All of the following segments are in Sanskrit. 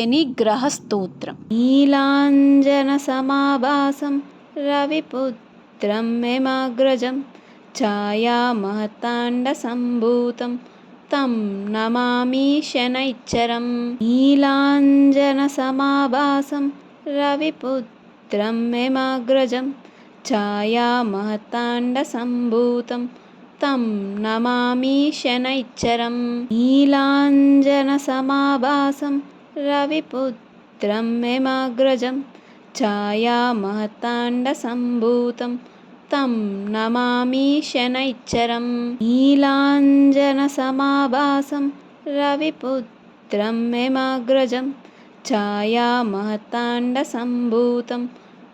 शनिग्रहस्तोत्रम्। नीलाञ्जनसमाभासं रविपुत्रं मेमाग्रजं छायामहताण्डसम्भूतं तं नमामि शनैश्चरम्। नीलाञ्जनसमाभासं रविपुत्रं मेमाग्रजं छायामहताण्डसम्भूतं तं नमामि शनैश्चरम्। नीलाञ्जनसमाभासं रविपुत्रं मेमाग्रजं छायामहताण्डसम्भूतं तं नमामि शनैश्चरम्। नीलाञ्जनसमाभासं रविपुत्रं मेमाग्रजं छायामहताण्डसम्भूतं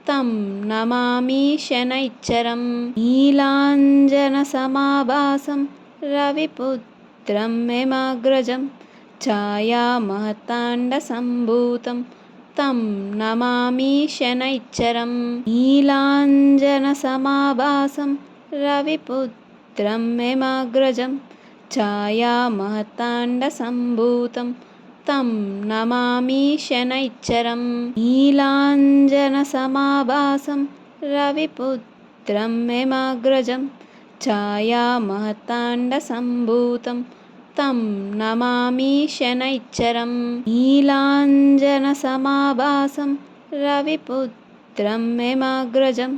तं नमामि शनैश्चरम्। नीलाञ्जनसमाभासं रविपुत्रं मेमाग्रजं छायामहताण्डसम्भूतं तं नमामि शनैश्चरम्। नीलाञ्जनसमाभासं रविपुत्रं मेमाग्रजं छायामहताण्डसम्भूतं तं नमामि शनैश्चरम्। नीलाञ्जनसमाभासं रविपुत्रं मेमाग्रजं छायामहताण्डसम्भूतं तं नमामि शनैश्चरम्। नीलाञ्जनसमाभासं रविपुत्रं मेमाग्रजं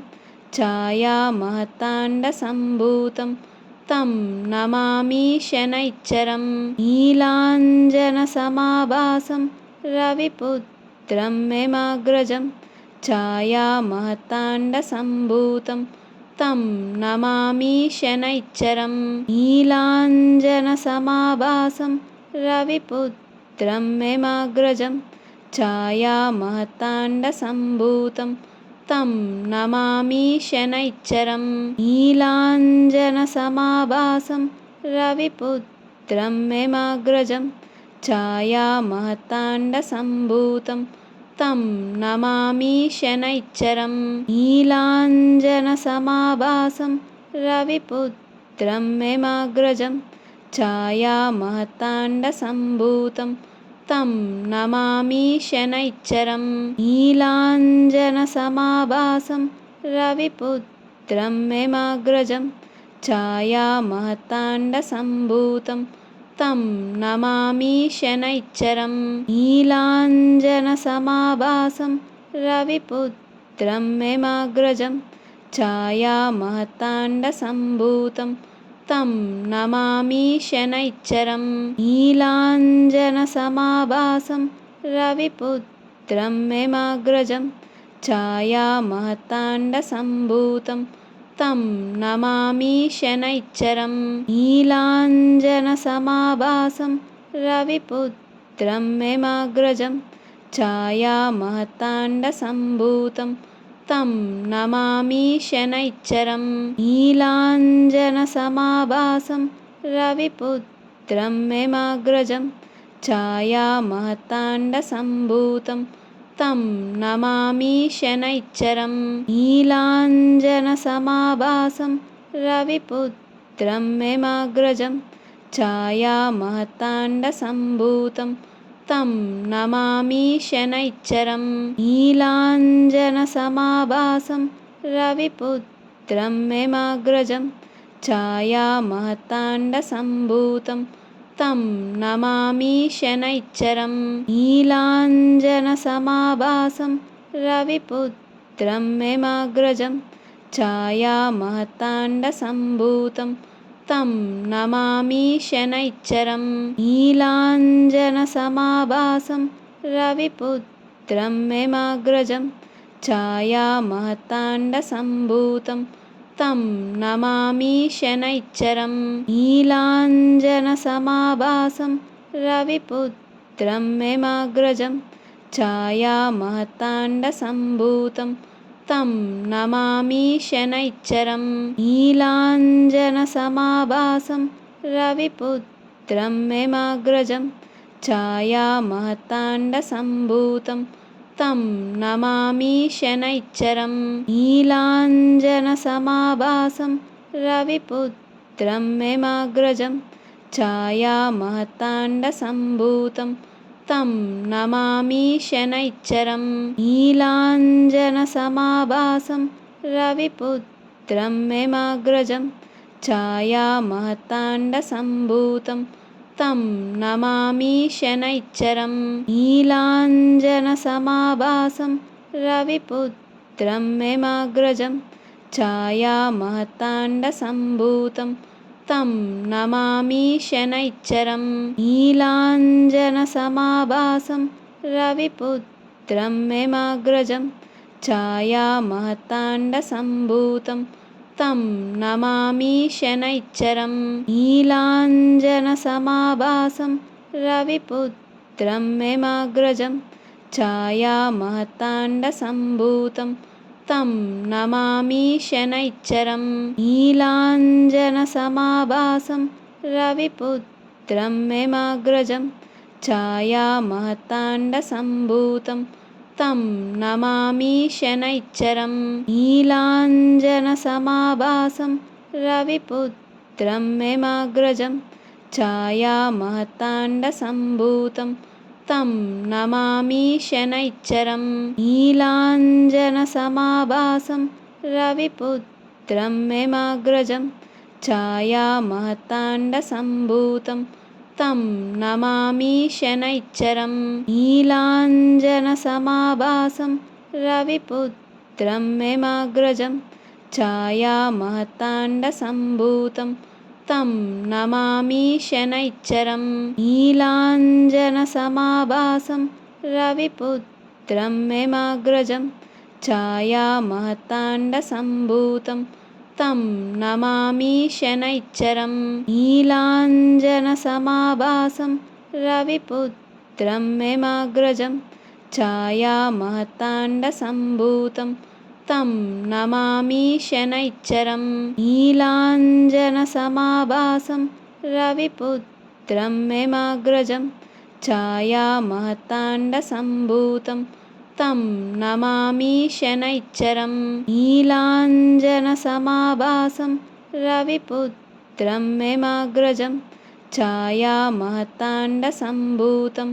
छायामहताण्डसम्भूतं तं नमामि शनैश्चरम्। नीलाञ्जनसमाभासं रविपुत्रं मेमाग्रजं छायामहताण्डसम्भूतं तं नमामि शनैश्चरम्। नीलाञ्जनसमाभासं रविपुत्रं मेमाग्रजं छायामहताण्डसम्भूतं तं नमामि शनैश्चरम्। नीलाञ्जनसमाभासं रविपुत्रं मेमाग्रजं छायामहताण्डसम्भूतं तं नमामि शनैश्चरम्। नीलाञ्जनसमाभासं रविपुत्रं मेमाग्रजं छायामहताण्डसम्भूतं तं नमामि शनैश्चरम्। नीलाञ्जनसमाभासं रविपुत्रं मेमाग्रजं छायामहताण्डसम्भूतं तं नमामि शनैश्चरम्। नीलाञ्जनसमाभासं रविपुत्रं मेमाग्रजं छायामहताण्डसम्भूतं तं नमामि शनैश्चरम्। नीलाञ्जनसमाभासं रविपुत्रं मेमाग्रजं छायामहताण्डसम्भूतं तं नमामि शनैश्चरम्। नीलाञ्जनसमाभासं रविपुत्रं मेमाग्रजं छायामहताण्डसम्भूतं तं नमामि शनैश्चरम्। नीलाञ्जनसमाभासं रविपुत्रं मेमाग्रजं छायामहताण्डसम्भूतं तं नमामि शनैश्चरम्। नीलाञ्जनसमाभासं रविपुत्रं मेमाग्रजं छायामहताण्डसम्भूतं तं नमामि शनैश्चरम्। नीलाञ्जनसमाभासं रविपुत्रं मेमाग्रजं छायामहताण्डसम्भूतं तं नमामि शनैश्चरम्। नीलाञ्जनसमाभासं रविपुत्रं मेमाग्रजं छायामहताण्डसम्भूतं तं नमामि शनैश्चरम्। नीलाञ्जनसमाभासं रविपुत्रं मेमाग्रजं छायामहताण्डसम्भूतं तं नमामि शनैश्चरम्। नीलाञ्जनसमाभासं रविपुत्रं मेमाग्रजं छायामहताण्डसम्भूतं तं नमामि शनैश्चरम्। नीलाञ्जनसमाभासं रविपुत्रं मेमाग्रजं छायामहताण्डसम्भूतं तं नमामि शनैश्चरम्। नीलाञ्जनसमाभासं रविपुत्रं मेमाग्रजं छायामहताण्डसम्भूतं तं नमामि शनैश्चरम् नीलाञ्जनसमाभासं रविपुत्रं मेमाग्रजं छायामहताण्डसम्भूतं तं नमामि शनैश्चरम् नीलाञ्जनसमाभासं रविपुत्रं मेमाग्रजं छायामहताण्डसम्भूतं तं नमामि शनैश्चरम् नीलाञ्जनसमाभासं रविपुत्रं मेमाग्रजं छायामहताण्डसम्भूतं तं नमामि शनैश्चरम् नीलाञ्जनसमाभासं रविपुत्रं मेमाग्रजं छायामहताण्डसम्भूतं तं नमामि शनैश्चरम् नीलाञ्जनसमाभासं रविपुत्रं मेमाग्रजं छायामहताण्डसम्भूतं तं नमामि शनैश्चरम् नीलाञ्जनसमाभासं रविपुत्रं मेमाग्रजं छायामहताण्डसम्भूतं तं नमामि शनैश्चरम् नीलाञ्जनसमाभासं रविपुत्रं मेमाग्रजं छायामहताण्डसम्भूतं तं नमामि शनैश्चरम् नीलाञ्जनसमाभासं रविपुत्रं मेमाग्रजं छायामहताण्डसम्भूतं तं नमामि शनैश्चरम् नीलाञ्जनसमाभासं रविपुत्रं मेमाग्रजं छायामहताण्डसम्भूतं तं नमामि शनैश्चरम् नीलाञ्जनसमाभासं रविपुत्रं मेमाग्रजं छायामहताण्डसम्भूतं तं नमामि शनैश्चरम् नीलाञ्जनसमाभासं रविपुत्रं मेमाग्रजं छायामहताण्डसम्भूतं तं नमामि शनैश्चरम् नीलाञ्जनसमाभासं रविपुत्रं मेमाग्रजं छायामहताण्डसम्भूतं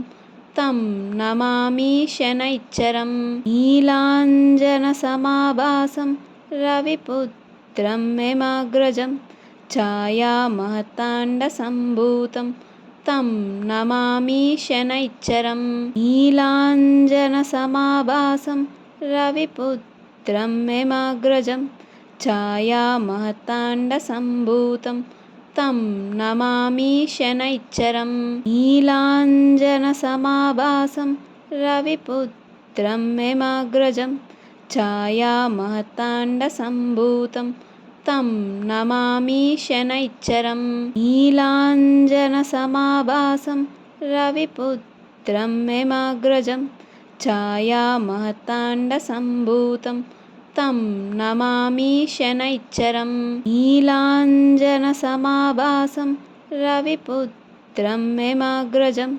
तं नमामि शनैश्चरम् नीलाञ्जनसमाभासं रविपुत्रं मेमाग्रजं छायामहताण्डसम्भूतं तं नमामि शनैश्चरम् नीलाञ्जनसमाभासं रविपुत्रं मेमाग्रजं छायामहताण्डसम्भूतं तं नमामि शनैश्चरम् नीलाञ्जनसमाभासं रविपुत्रं मेमाग्रजं छायामहताण्डसम्भूतं तं नमामि शनैश्चरम् नीलाञ्जनसमाभासं रविपुत्रं मेमाग्रजं छायामहताण्डसम्भूतं तं नमामि शनैश्चरम् नीलाञ्जनसमाभासं रविपुत्रं मेमाग्रजं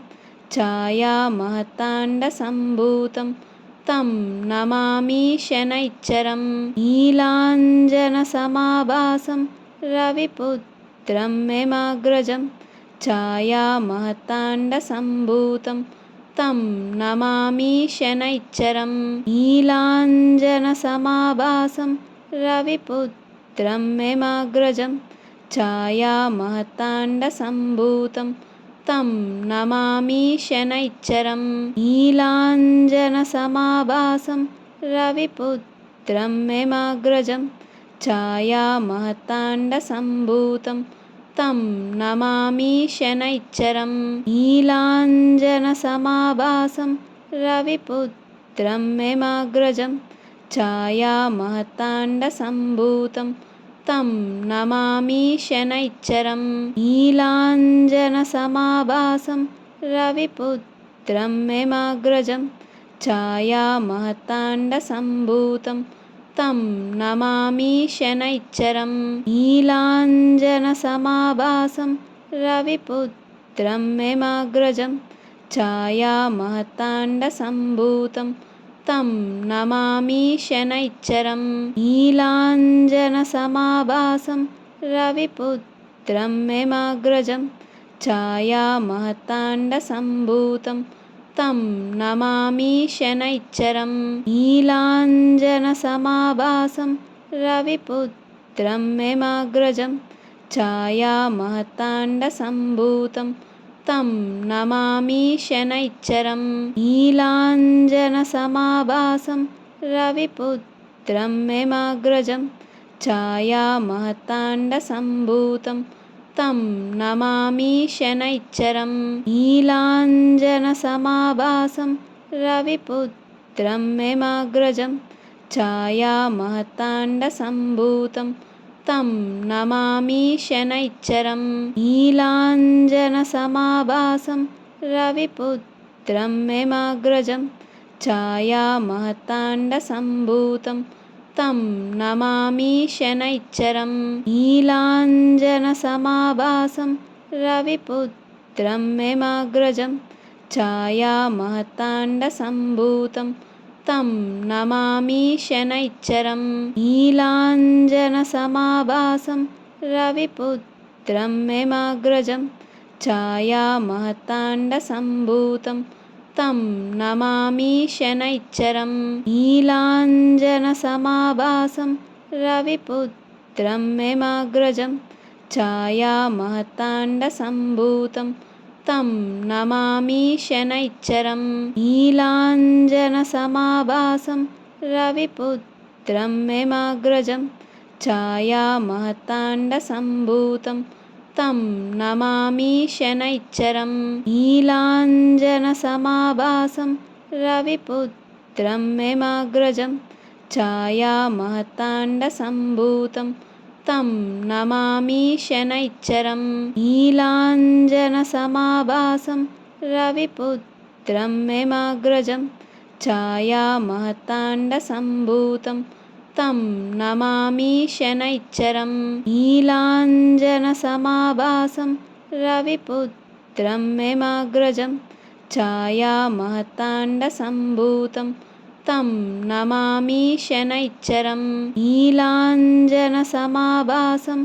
छायामहताण्डसम्भूतं तं नमामि शनैश्चरम् नीलाञ्जनसमाभासं रविपुत्रं मेमाग्रजं छायामहताण्डसम्भूतं तं नमामि शनैश्चरम् नीलाञ्जनसमाभासं रविपुत्रं मेमाग्रजं छायामहताण्डसम्भूतं तं नमामि शनैश्चरम् नीलाञ्जनसमाभासं रविपुत्रं मेमाग्रजं छायामहताण्डसम्भूतं तं नमामि शनैश्चरम् नीलाञ्जनसमाभासं रविपुत्रं मेमाग्रजं छायामहताण्डसम्भूतं तं नमामि शनैश्चरम् नीलाञ्जनसमाभासं रविपुत्रं मेमाग्रजं छायामहताण्डसम्भूतं तं नमामि शनैश्चरम् नीलाञ्जनसमाभासं रविपुत्रं मेमाग्रजं छायामहताण्डसम्भूतं तं नमामि शनैश्चरम् नीलाञ्जनसमाभासं रविपुत्रं मेमाग्रजं छायामहताण्डसम्भूतं तं नमामि शनैश्चरम् नीलाञ्जनसमाभासं रविपुत्रं मेमाग्रजं छायामहताण्डसम्भूतं तं नमामि शनैश्चरम् नीलाञ्जनसमाभासं रविपुत्रं मेमाग्रजं छायामहताण्डसम्भूतं तं नमामि शनैश्चरम् नीलाञ्जनसमाभासं रविपुत्रं मेमाग्रजं छायामहताण्डसम्भूतं तं नमामि शनैश्चरम् नीलाञ्जनसमाभासं रविपुत्रं मेमाग्रजं छायामहताण्डसम्भूतं तं नमामि शनैश्चरम् नीलाञ्जनसमाभासं रविपुत्रं मेमाग्रजं छायामहताण्डसम्भूतं तं नमामि शनैश्चरम् नीलाञ्जनसमाभासं रविपुत्रं मेमाग्रजं छायामहताण्डसम्भूतं तं नमामि शनैश्चरम् नीलाञ्जनसमाभासं रविपुत्रं मेमाग्रजं छायामहताण्डसम्भूतं तं नमामि शनैश्चरम् नीलाञ्जनसमाभासं रविपुत्रं मेमाग्रजं छायामहताण्डसम्भूतं तं नमामि शनैश्चरम् नीलाञ्जनसमाभासं रविपुत्रं मेमाग्रजं छायामहताण्डसम्भूतं तं नमामि शनैश्चरम् नीलाञ्जनसमाभासं रविपुत्रं मेमाग्रजं छायामहताण्डसम्भूतं तं नमामि शनैश्चरम् नीलाञ्जनसमाभासं रविपुत्रं मेमाग्रजं छायामहताण्डसम्भूतं तं नमामि शनैश्चरम् नीलाञ्जनसमाभासं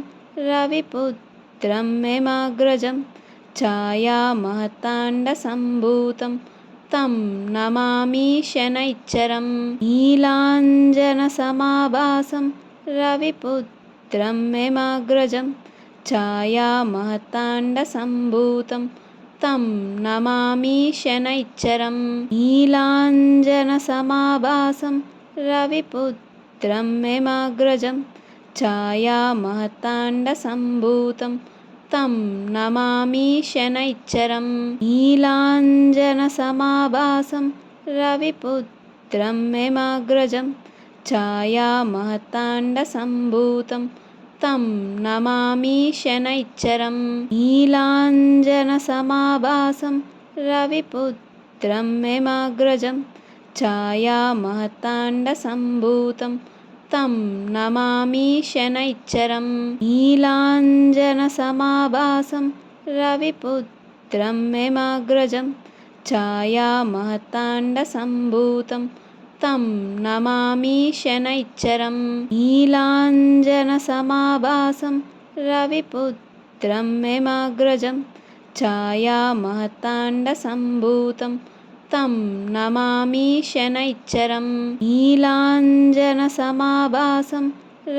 रविपुत्रं मेमाग्रजं छायामहताण्डसम्भूतं तं नमामि शनैश्चरम् नीलाञ्जनसमाभासं रविपुत्रं मेमाग्रजं छायामहताण्डसम्भूतं तं नमामि शनैश्चरम् नीलाञ्जनसमाभासं रविपुत्रं मेमाग्रजं छायामहताण्डसम्भूतं तं नमामि शनैश्चरम् नीलाञ्जनसमाभासं रविपुत्रं मेमाग्रजं छायामहताण्डसम्भूतं तं नमामि शनैश्चरम् नीलाञ्जनसमाभासं रविपुत्रं मेमाग्रजं छायामहताण्डसम्भूतं तं नमामि शनैश्चरम् नीलाञ्जनसमाभासं रविपुत्रं मेमाग्रजं छायामहताण्डसम्भूतं तं नमामि शनैश्चरम् नीलाञ्जनसमाभासं रविपुत्रं मेमाग्रजं छायामहताण्डसम्भूतं तं नमामि शनैश्चरम् नीलाञ्जनसमाभासं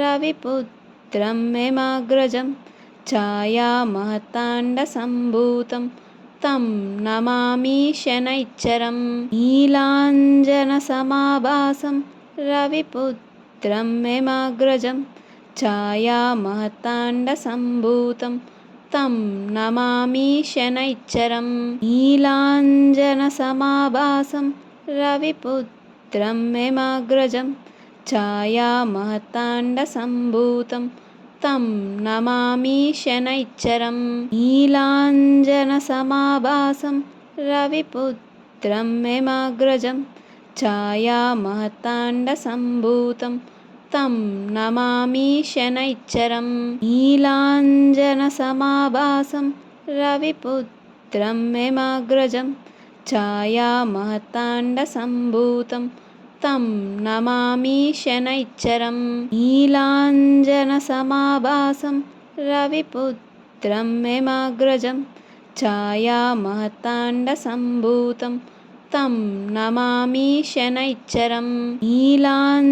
रविपुत्रं मेमाग्रजं छायामहताण्डसम्भूतं तं नमामि शनैश्चरम् नीलाञ्जनसमाभासं रविपुत्रं मेमाग्रजं छायामहताण्डसम्भूतं तं नमामि शनैश्चरम् नीलाञ्जनसमाभासं रविपुत्रं मेमाग्रजं छायामहताण्डसम्भूतं तं नमामि शनैश्चरम् नीलाञ्जनसमाभासं रविपुत्रं मेमाग्रजं छायामहताण्डसम्भूतं तं नमामि शनैश्चरम् नीलाञ्जनसमाभासं रविपुत्रं मेमाग्रजं छायामहताण्डसम्भूतं तं नमामि शनैश्चरम् नीलाञ्जनसमाभासं रविपुत्रं मेमाग्रजं छायामहताण्डसम्भूतं तं नमामि शनैश्चरम् नीलाञ्जनसमाभासं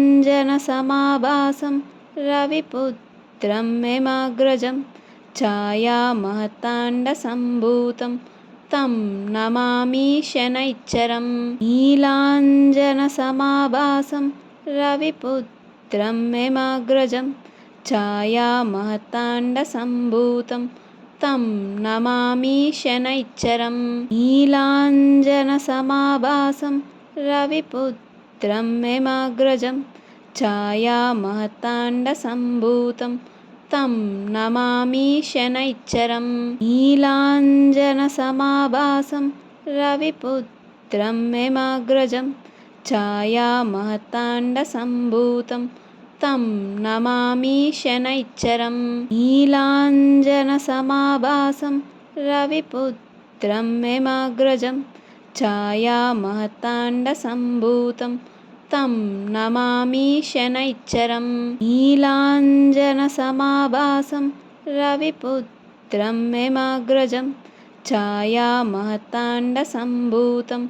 रविपुत्रं मेमाग्रजं छायामहताण्डसम्भूतं तं नमामि शनैश्चरम् नीलाञ्जनसमाभासं रविपुत्रं मेमाग्रजं छायामहताण्डसम्भूतं तं नमामि शनैश्चरम् नीलाञ्जनसमाभासं रविपुत्रं मेमाग्रजं छायामहताण्डसम्भूतं तं नमामि शनैश्चरम् नीलाञ्जनसमाभासं रविपुत्रं मेमाग्रजं छायामहताण्डसम्भूतं तं नमामि शनैश्चरम् नीलाञ्जनसमाभासं रविपुत्रं मेमाग्रजं छायामहताण्डसम्भूतं तं नमामि शनैश्चरम् नीलाञ्जनसमाभासं रविपुत्रं मेमाग्रजं छायामहताण्डसम्भूतं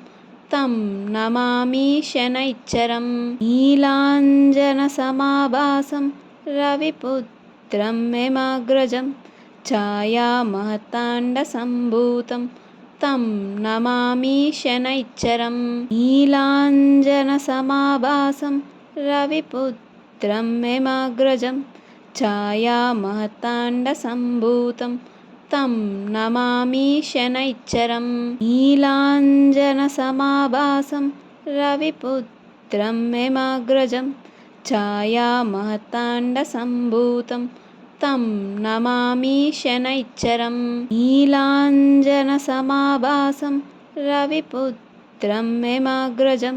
तं नमामि शनैश्चरम् नीलाञ्जनसमाभासं रविपुत्रं मेमाग्रजं छायामहताण्डसम्भूतं तं नमामि शनैश्चरम् नीलाञ्जनसमाभासं रविपुत्रं मेमाग्रजं छायामहताण्डसम्भूतं तं नमामि शनैश्चरम् नीलाञ्जनसमाभासं रविपुत्रं मेमाग्रजं छायामहताण्डसम्भूतं तं नमामि शनैश्चरम् नीलाञ्जनसमाभासं रविपुत्रं मेमाग्रजं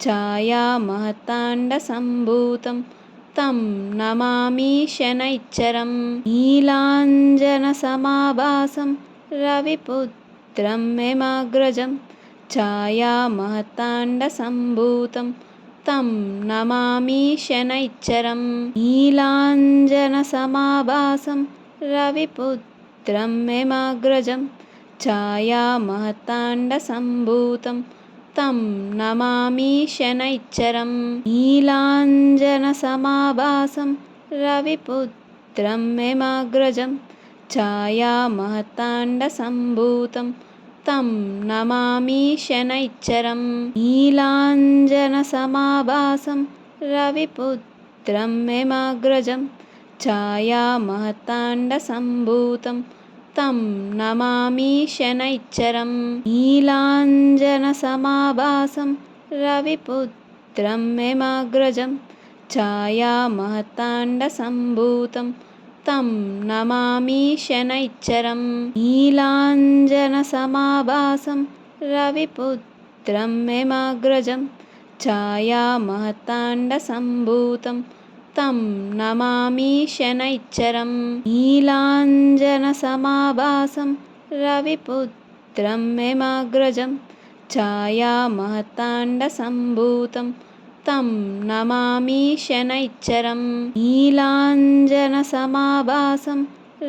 छायामहताण्डसम्भूतं तं नमामि शनैश्चरम् नीलाञ्जनसमाभासं रविपुत्रं मेमाग्रजं छायामहताण्डसम्भूतं तं नमामि शनैश्चरम् नीलाञ्जनसमाभासं रविपुत्रं मेमाग्रजं छायामहताण्डसम्भूतं तं नमामि शनैश्चरम् नीलाञ्जनसमाभासं रविपुत्रं मेमाग्रजं छायामहताण्डसम्भूतं तं नमामि शनैश्चरम् नीलाञ्जनसमाभासं रविपुत्रं मेमाग्रजं छायामहताण्डसम्भूतं तं नमामि शनैश्चरम् नीलाञ्जनसमाभासं रविपुत्रं मेमाग्रजं छायामहताण्डसम्भूतं तं नमामि शनैश्चरम् नीलाञ्जनसमाभासं रविपुत्रं मेमाग्रजं छायामहताण्डसम्भूतं तं नमामि शनैश्चरम् नीलाञ्जनसमाभासं रविपुत्रं मेमाग्रजं छायामहताण्डसम्भूतं तं नमामि शनैश्चरम् नीलाञ्जनसमाभासं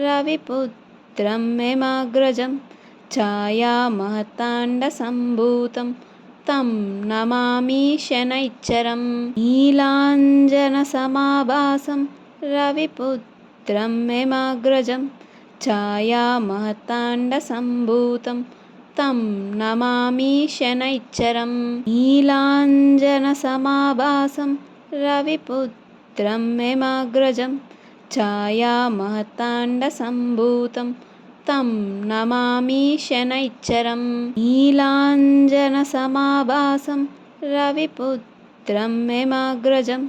रविपुत्रं मेमाग्रजं छायामहताण्डसम्भूतं तं नमामि शनैश्चरम् नीलाञ्जनसमाभासं रविपुत्रं मेमाग्रजं छायामहताण्डसम्भूतं तं नमामि शनैश्चरम् नीलाञ्जनसमाभासं रविपुत्रं मेमाग्रजं छायामहताण्डसम्भूतं तं नमामि शनैश्चरम् नीलाञ्जनसमाभासं रविपुत्रं मेमाग्रजं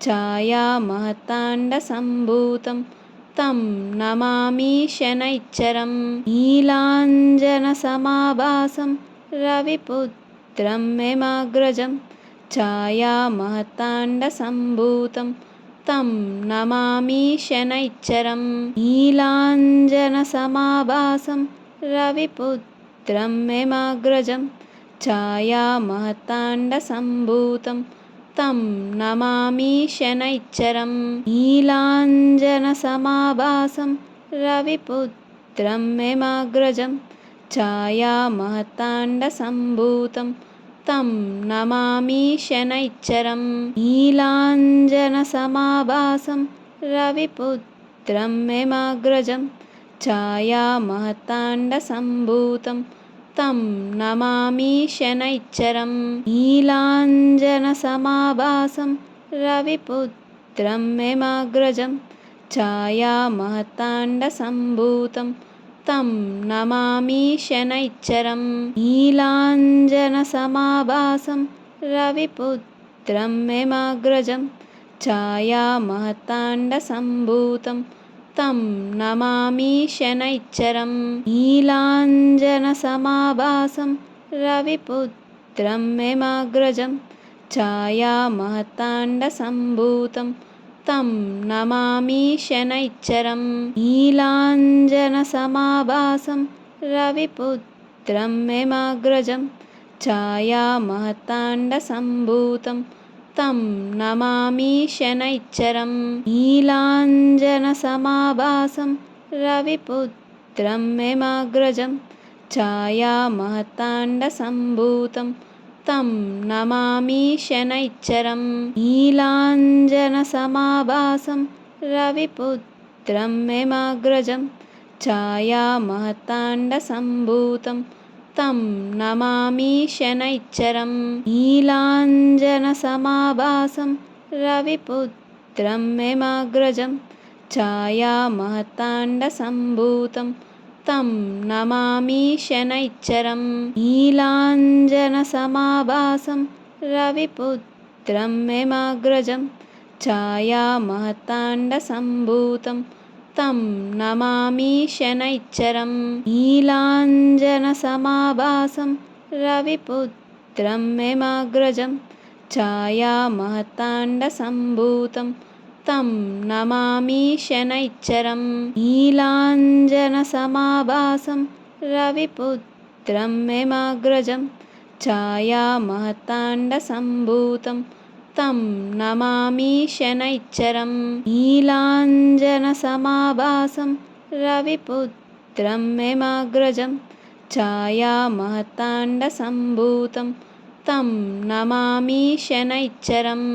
छायामहताण्डसम्भूतं तं नमामि शनैश्चरम् नीलाञ्जनसमाभासं रविपुत्रं मेमाग्रजं छायामहताण्डसम्भूतं तं नमामि शनैश्चरम् नीलाञ्जनसमाभासं रविपुत्रं मेमाग्रजं छायामहताण्डसम्भूतं तं नमामि शनैश्चरम् नीलाञ्जनसमाभासं रविपुत्रं मेमाग्रजं छायामहताण्डसम्भूतं तं नमामि शनैश्चरम् नीलाञ्जनसमाभासं रविपुत्रं मेमाग्रजं छायामहताण्डसम्भूतं तं नमामि शनैश्चरम् नीलाञ्जनसमाभासं रविपुत्रं मेमाग्रजं छायामहताण्डसम्भूतं तं नमामि शनैश्चरम् नीलाञ्जनसमाभासं रविपुत्रं मेमाग्रजं छायामहताण्डसम्भूतं तं नमामि शनैश्चरम् नीलाञ्जनसमाभासं रविपुत्रं मेमाग्रजं छायामहताण्डसम्भूतं तं नमामि शनैश्चरम् नीलाञ्जनसमाभासं रविपुत्रं मेमाग्रजं छायामहताण्डसम्भूतं तं नमामि शनैश्चरम् नीलाञ्जनसमाभासं रविपुत्रं मेमाग्रजं छायामहताण्डसम्भूतं तं नमामि शनैश्चरम् नीलाञ्जनसमाभासं रविपुत्रं मेमाग्रजं छायामहताण्डसम्भूतं तं नमामि शनैश्चरम् नीलाञ्जनसमाभासं रविपुत्रं मेमाग्रजं छायामहताण्डसम्भूतं तं नमामि शनैश्चरम् नीलाञ्जनसमाभासं रविपुत्रं मेमाग्रजं छायामहताण्डसम्भूतं तं नमामि शनैश्चरम् नीलाञ्जनसमाभासं रविपुत्रं मेमाग्रजं छायामहताण्डसम्भूतं तं नमामि शनैश्चरम् नीलाञ्जनसमाभासं रविपुत्रं मेमाग्रजं छायामहताण्डसम्भूतं तं नमामि शनैश्चरम् नीलाञ्जनसमाभासं रविपुत्रं मेमाग्रजं छायामहताण्डसम्भूतं तं नमामि शनैश्चरम्।